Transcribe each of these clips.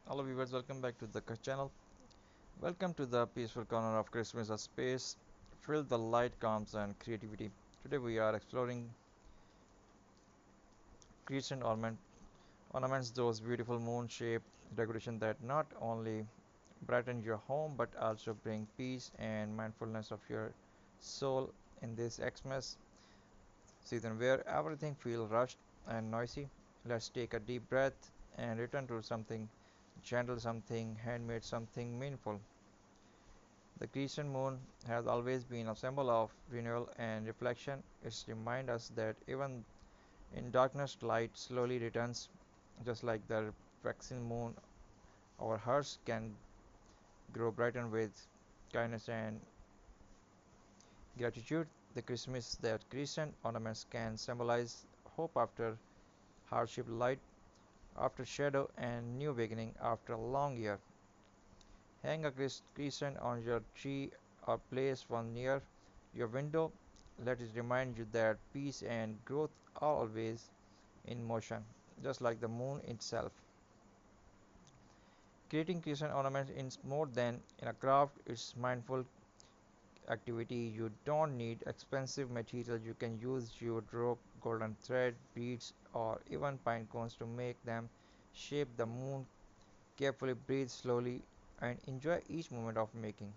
Hello viewers, welcome back to the channel. Welcome to the peaceful corner of Christmas, a space filled with light, calm and creativity. Today we are exploring Christian ornaments, those beautiful moon-shaped decoration that not only brighten your home but also bring peace and mindfulness of your soul in this Xmas season where everything feels rushed and noisy. Let's take a deep breath and return to something gentle, something handmade, something meaningful. The crescent moon has always been a symbol of renewal and reflection. It reminds us that even in darkness, light slowly returns, just like the waxing moon. Our hearts can grow brightened with kindness and gratitude. The Christmas that crescent ornaments can symbolize hope after hardship, light after shadow, and new beginning after a long year. Hang a crescent on your tree or place one near your window. Let it remind you that peace and growth are always in motion, just like the moon itself. Creating crescent ornaments is more than in a craft, it's mindful activity. You don't need expensive material. You can use jute rope, golden thread, beads, or even pine cones to make them. Shape the moon carefully, breathe slowly, and enjoy each moment of making.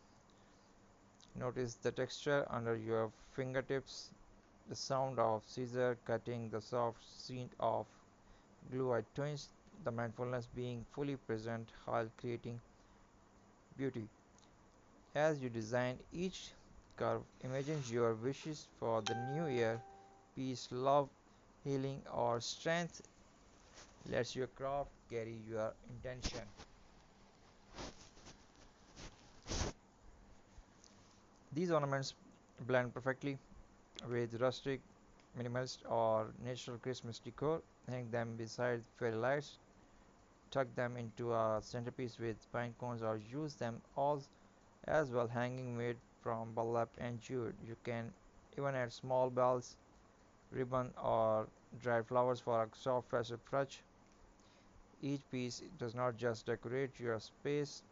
Notice the texture under your fingertips, the sound of scissor cutting, the soft scent of glue at twins, the mindfulness being fully present while creating beauty. As you design each curve, imagine your wishes for the new year, peace, love, healing, or strength. Let your craft carry your intention. These ornaments blend perfectly with rustic, minimalist, or natural Christmas decor. Hang them beside fairy lights, tuck them into a centerpiece with pine cones, or use them all as well hanging made from burlap and jute. You can even add small bells, ribbon, or dried flowers for a soft festive touch. Each piece does not just decorate your space,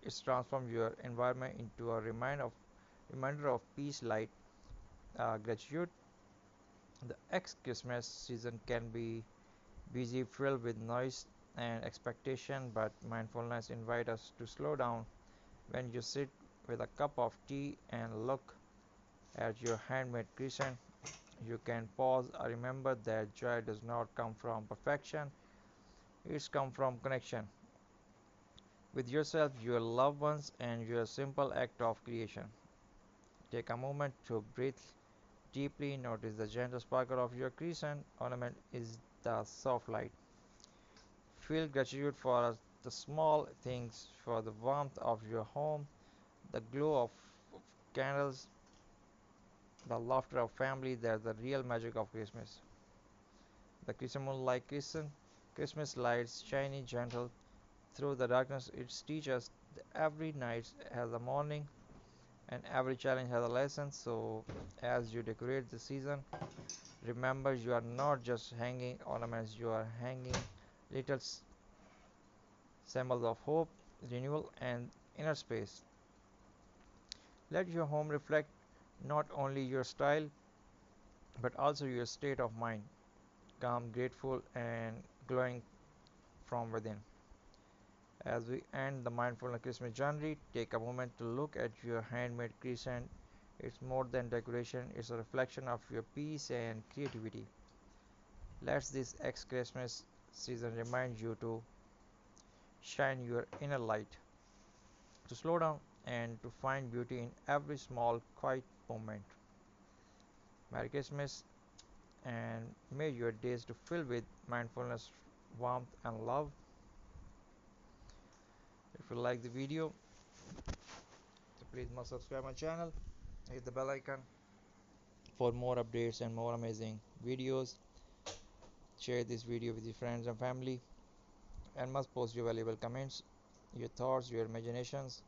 it transforms your environment into a reminder of peace, light, gratitude. The X Christmas season can be busy, filled with noise and expectation, but mindfulness invites us to slow down. When you sit with a cup of tea and look at your handmade crescent, you can pause and remember that joy does not come from perfection, it comes from connection with yourself, your loved ones, and your simple act of creation. Take a moment to breathe deeply, notice the gentle sparkle of your crescent ornament is the soft light. Feel gratitude for the small things, for the warmth of your home, the glow of candles, the laughter of family. That's the real magic of Christmas. The Christmas like Christmas lights, shiny, gentle through the darkness. It teaches us that every night has a morning and every challenge has a lesson. So, as you decorate the season, remember you are not just hanging ornaments, you are hanging little symbols of hope, renewal, and inner space. Let your home reflect not only your style but also your state of mind, calm, grateful, and glowing from within. As we end the Mindfulness Christmas journey, take a moment to look at your handmade crescent. It's more than decoration, it's a reflection of your peace and creativity. Let this ex Christmas season remind you to shine your inner light, to slow down, and to find beauty in every small, quiet moment. Merry Christmas, and may your days to fill with mindfulness, warmth, and love. If you like the video, so please must subscribe my channel, hit the bell icon for more updates and more amazing videos. Share this video with your friends and family, and must post your valuable comments, your thoughts, your imaginations.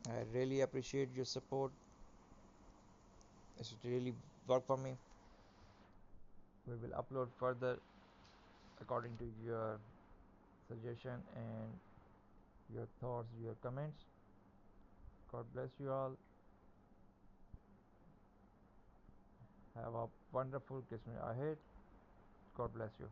I really appreciate your support. It really work for me. We will upload further according to your suggestion and your thoughts, your comments. God bless you all. Have a wonderful Christmas ahead. God bless you.